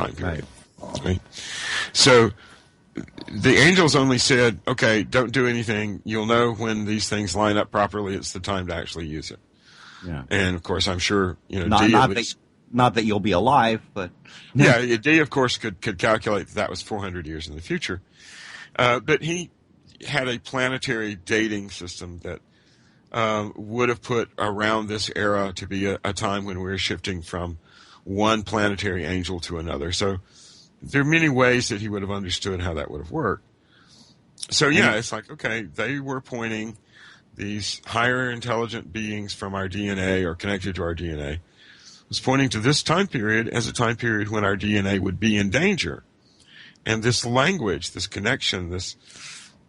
time period. Right? So the angels only said, okay, don't do anything. You'll know when these things line up properly. It's the time to actually use it. Yeah. And, of course, I'm sure, not that you'll be alive, but... Yeah, D, of course, could calculate that was 400 years in the future. But he had a planetary dating system that would have put around this era to be a time when we were shifting from one planetary angel to another. So there are many ways that he would have understood how that would have worked. So, yeah, it's like, okay, they were pointing these higher intelligent beings from our DNA or connected to our DNA was pointing to this time period as a time period when our DNA would be in danger. And this language, this connection, this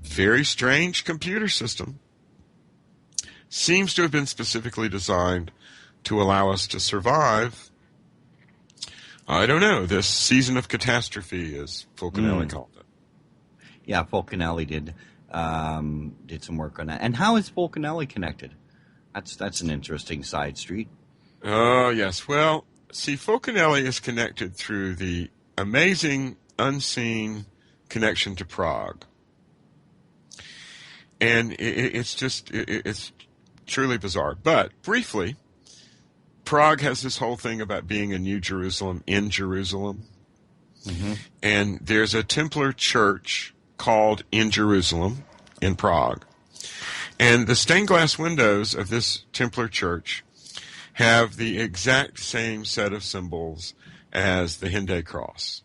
very strange computer system seems to have been specifically designed to allow us to survive, I don't know, this season of catastrophe, as Fulcanelli called it. Yeah, Fulcanelli did some work on that. And how is Fulcanelli connected? That's an interesting side street. Oh, yes. Well, see, Fulcanelli is connected through the amazing, unseen connection to Prague. And it's truly bizarre. But, briefly, Prague has this whole thing about being a new Jerusalem in Jerusalem. Mm-hmm. And there's a Templar church called In Jerusalem in Prague. And the stained glass windows of this Templar church have the exact same set of symbols as the Henday cross,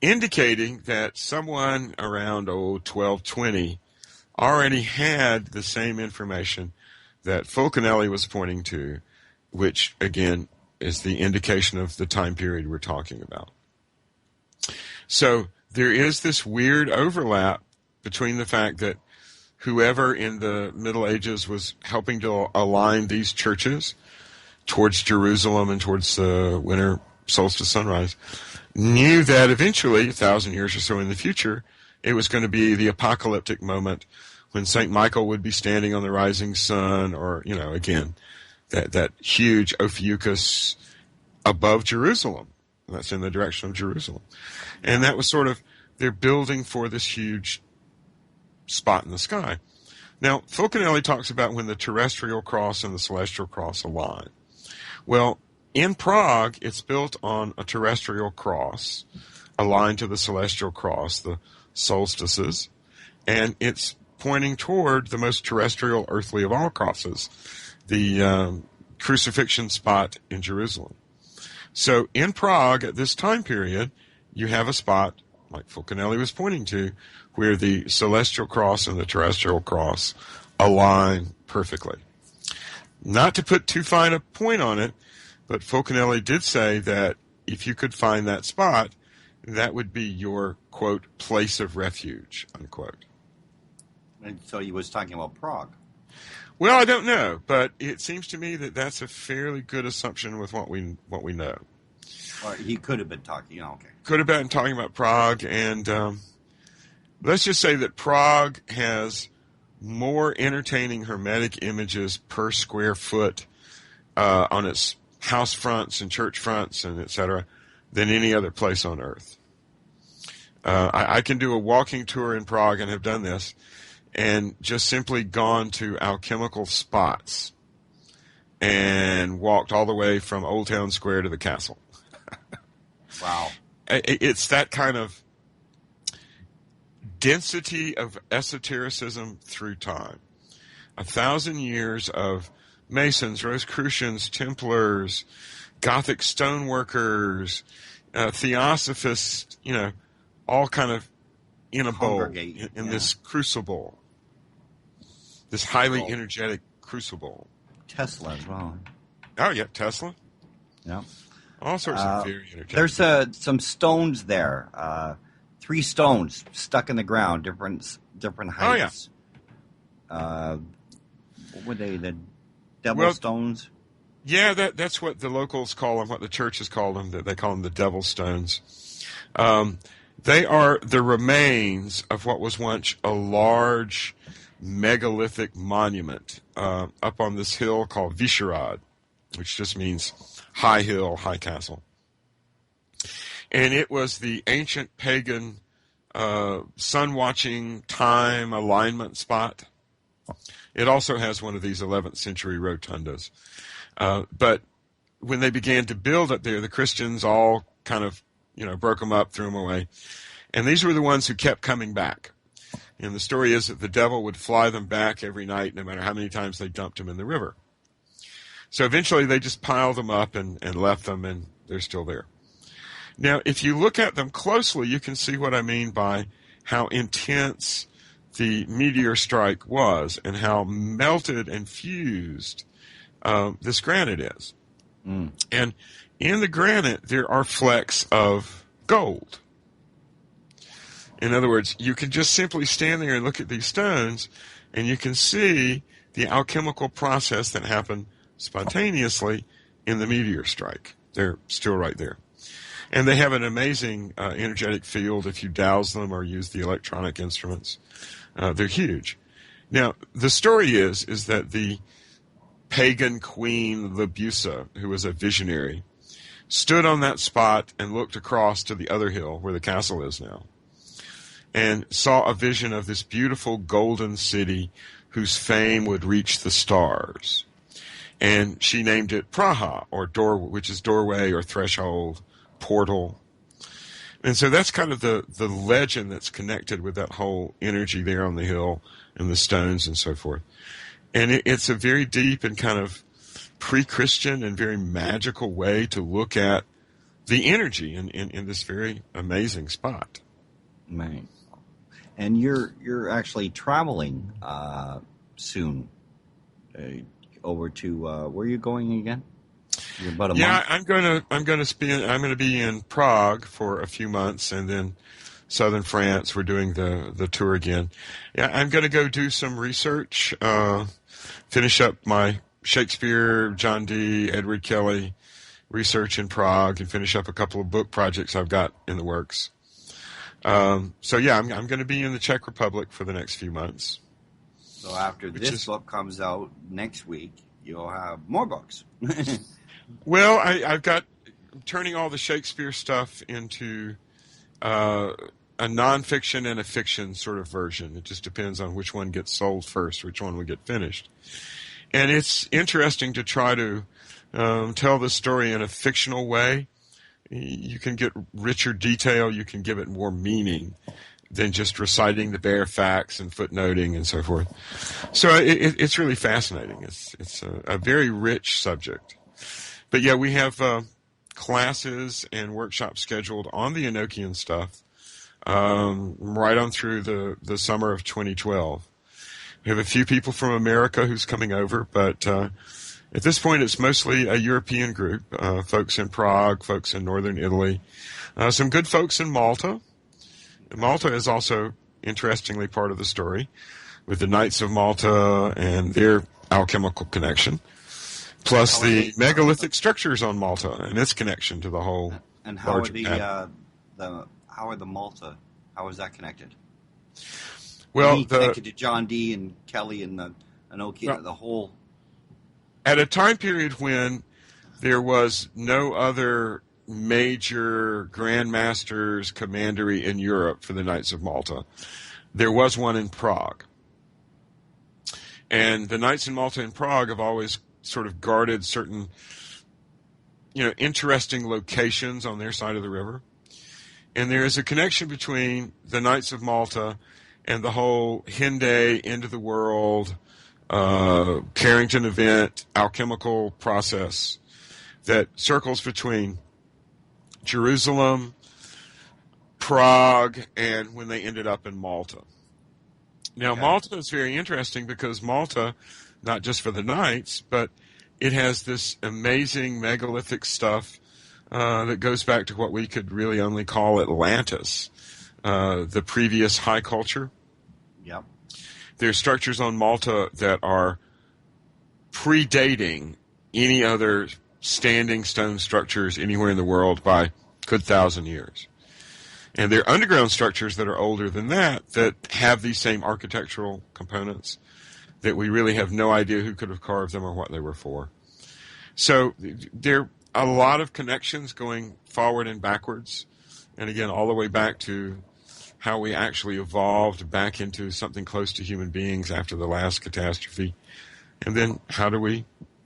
indicating that someone around 1220 already had the same information that Fulcanelli was pointing to, which, again, is the indication of the time period we're talking about. So there is this weird overlap between the fact that whoever in the Middle Ages was helping to align these churches towards Jerusalem and towards the winter solstice sunrise knew that eventually, 1,000 years or so in the future, it was going to be the apocalyptic moment when St. Michael would be standing on the rising sun, or, again, that huge Ophiuchus above Jerusalem. That's in the direction of Jerusalem. And that was sort of, they're building for this huge spot in the sky. Now, Fulcanelli talks about when the terrestrial cross and the celestial cross align. Well, in Prague, it's built on a terrestrial cross aligned to the celestial cross, the solstices, and it's pointing toward the most terrestrial, earthly of all crosses, the crucifixion spot in Jerusalem. So in Prague, at this time period, you have a spot, like Fulcanelli was pointing to, where the celestial cross and the terrestrial cross align perfectly. Not to put too fine a point on it, but Fulcanelli did say that if you could find that spot, that would be your, quote, place of refuge, unquote. And so he was talking about Prague. Well, I don't know, but it seems to me that that's a fairly good assumption with what we know. Or he could have been talking, okay. Could have been talking about Prague, and let's just say that Prague has more entertaining Hermetic images per square foot on its house fronts and church fronts and et cetera than any other place on earth. I can do a walking tour in Prague and have done this, and just simply gone to alchemical spots and walked all the way from Old Town Square to the castle. Wow. It's that kind of density of esotericism through time. 1,000 years of Masons, Rosicrucians, Templars, Gothic stoneworkers, Theosophists, all kind of in a bowl, in this crucible, this highly energetic crucible. Tesla as well. Oh, yeah, Tesla. Yeah. All sorts of very energetic. There's some stones there. 3 stones stuck in the ground, different heights. Oh, yeah. What were they? The devil stones? Yeah, that's what the locals call them, what the churches call them. They call them the devil stones. They are the remains of what was once a large megalithic monument up on this hill called Vyšehrad, which just means high hill, high castle. And it was the ancient pagan sun-watching time alignment spot. It also has one of these 11th century rotundas. But when they began to build up there, the Christians all kind of, broke them up, threw them away. And these were the ones who kept coming back. And the story is that the devil would fly them back every night, no matter how many times they dumped them in the river. So eventually they just piled them up and left them, and they're still there. Now, if you look at them closely, you can see what I mean by how intense the meteor strike was and how melted and fused this granite is. Mm. And in the granite, there are flecks of gold. In other words, you can just simply stand there and look at these stones, and you can see the alchemical process that happened spontaneously in the meteor strike. They're still right there. And they have an amazing energetic field if you douse them or use the electronic instruments. They're huge. Now, the story is that the pagan queen Libusa, who was a visionary, stood on that spot and looked across to the other hill where the castle is now, and saw a vision of this beautiful golden city whose fame would reach the stars. And she named it Praha, or door, which is doorway or threshold, portal. And so that's kind of the legend that's connected with that whole energy there on the hill and the stones and so forth. And it's a very deep and kind of pre-Christian and very magical way to look at the energy in this very amazing spot. Right. And you're actually traveling soon over to where are you going again? About a month? I'm going to be in Prague for a few months, and then southern France. We're doing the tour again. Yeah, I'm going to go do some research, finish up my Shakespeare, John Dee, Edward Kelly research in Prague, and finish up a couple of book projects I've got in the works. I'm going to be in the Czech Republic for the next few months. So after this book comes out next week, you'll have more books. Well, I'm turning all the Shakespeare stuff into a nonfiction and a fiction sort of version. It just depends on which one gets sold first, which one will get finished. And it's interesting to try to tell the story in a fictional way. You can get richer detail. You can give it more meaning than just reciting the bare facts and footnoting and so forth. So it's really fascinating. It's a very rich subject. But yeah, we have classes and workshops scheduled on the Enochian stuff right on through the summer of 2012. We have a few people from America who's coming over, but at this point it's mostly a European group, folks in Prague, folks in northern Italy, some good folks in Malta. Malta is also, interestingly, part of the story with the Knights of Malta and their alchemical connection, plus the megalithic structures on Malta and its connection to the whole. And how are how is that connected? Well, connected to John Dee and Kelly and the whole. At a time period when there was no other major grandmasters commandery in Europe for the Knights of Malta, there was one in Prague. And the Knights in Malta and Prague have always sort of guarded certain, interesting locations on their side of the river. And there is a connection between the Knights of Malta and the whole Henday, end of the world, Carrington event, alchemical process that circles between Jerusalem, Prague, and when they ended up in Malta. Now, okay. Malta is very interesting because Malta, not just for the Knights, but it has this amazing megalithic stuff that goes back to what we could really only call Atlantis, the previous high culture. Yep. There are structures on Malta that are predating any other standing stone structures anywhere in the world by a good 1,000 years. And there are underground structures that are older than that have these same architectural components that we really have no idea who could have carved them or what they were for. So there are a lot of connections going forward and backwards And again, all the way back to how we actually evolved back into something close to human beings after the last catastrophe. And then how do we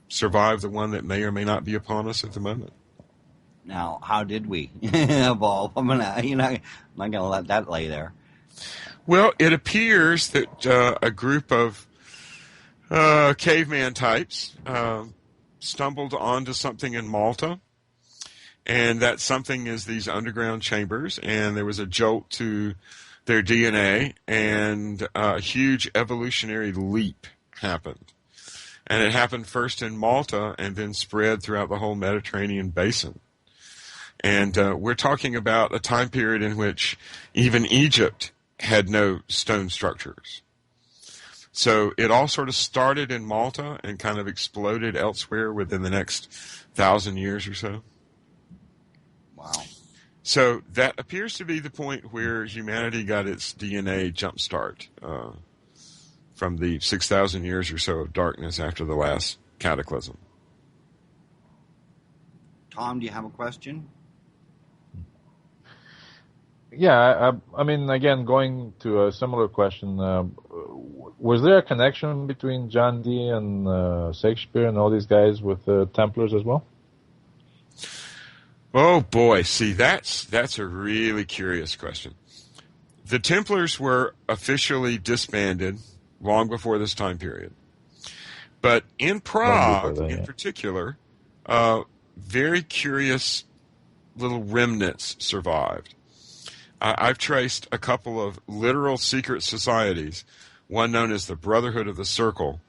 survive the one that may or may not be upon us at the moment? Now, how did we evolve? I'm not going to let that lay there. Well, it appears that a group of caveman types stumbled onto something in Malta, and that something is these underground chambers, and there was a jolt to their DNA, and a huge evolutionary leap happened. And it happened first in Malta and then spread throughout the whole Mediterranean basin. And we're talking about a time period in which even Egypt had no stone structures. So it all sort of started in Malta and kind of exploded elsewhere within the next 1,000 years or so. Wow. So that appears to be the point where humanity got its DNA jumpstart from the 6,000 years or so of darkness after the last cataclysm. Tom, do you have a question? Yeah, I mean, again, going to a similar question, was there a connection between John Dee and Shakespeare and all these guys with the Templars as well? Oh boy, see, that's a really curious question. The Templars were officially disbanded long before this time period. But in Prague, in particular, very curious little remnants survived. I've traced a couple of literal secret societies, one known as the Brotherhood of the Circle,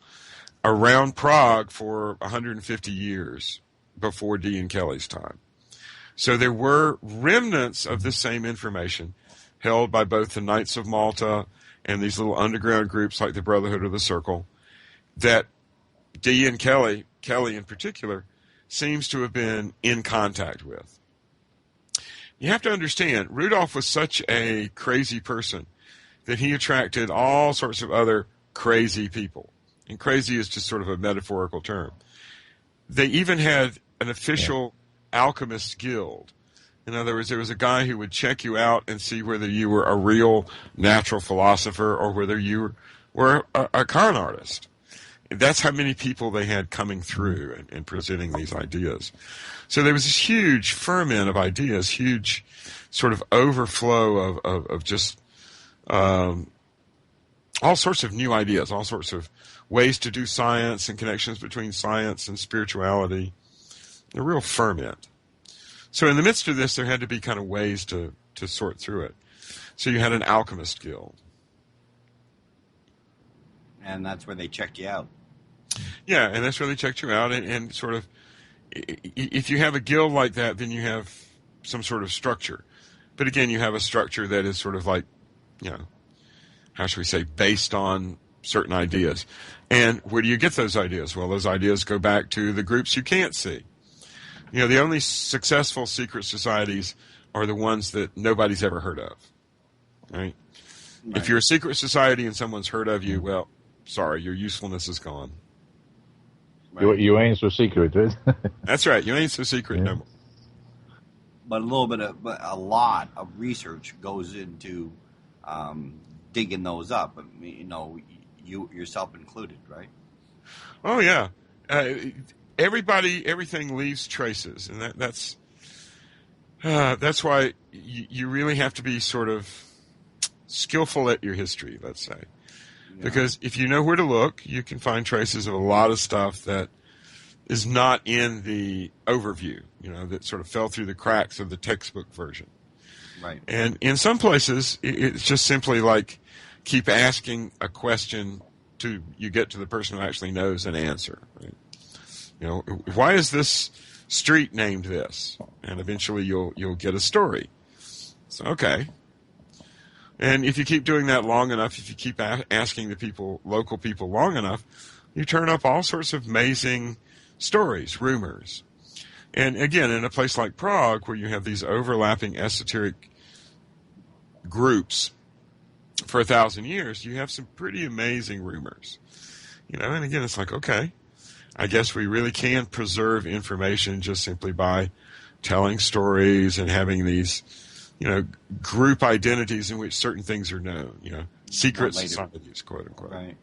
around Prague for 150 years before Dee and Kelly's time. So there were remnants of this same information held by both the Knights of Malta and these little underground groups like the Brotherhood of the Circle that Dee and Kelly in particular, seems to have been in contact with. You have to understand, Rudolph was such a crazy person that he attracted all sorts of other crazy people. And crazy is just sort of a metaphorical term. They even had an official alchemist guild. In other words, there was a guy who would check you out and see whether you were a real natural philosopher or whether you were a con artist. That's how many people they had coming through and presenting these ideas. So there was this huge ferment of ideas, huge sort of overflow of just all sorts of new ideas, all sorts of ways to do science and connections between science and spirituality, a real ferment. So in the midst of this, there had to be kind of ways to sort through it. So you had an alchemist guild. And that's where they checked you out. Yeah, and that's where they checked you out, and sort of, if you have a guild like that, then you have some sort of structure. But again, you have a structure that is sort of like, how should we say, based on certain ideas. And where do you get those ideas? Well, those ideas go back to the groups you can't see. The only successful secret societies are the ones that nobody's ever heard of, right? If you're a secret society and someone's heard of you, well, sorry, your usefulness is gone. Right. You ain't so secret, right? That's right. You ain't so secret no more. But a lot of research goes into digging those up. You yourself included, right? Oh yeah. Everything leaves traces, and that's why you really have to be sort of skillful at your history, let's say. Because if you know where to look, you can find traces of a lot of stuff that is not in the overview, that sort of fell through the cracks of the textbook version. Right. And in some places, it's just simply like keep asking a question till you get to the person who actually knows an answer. Right? Why is this street named this? And eventually you'll get a story. So, okay. And if you keep doing that long enough, if you keep asking the local people long enough, you turn up all sorts of amazing stories, rumors. And again, in a place like Prague, where you have these overlapping esoteric groups for 1,000 years, you have some pretty amazing rumors. And again, it's like, okay, I guess we really can preserve information just simply by telling stories and having these group identities in which certain things are known. Secret Later. societies, quote unquote. Right.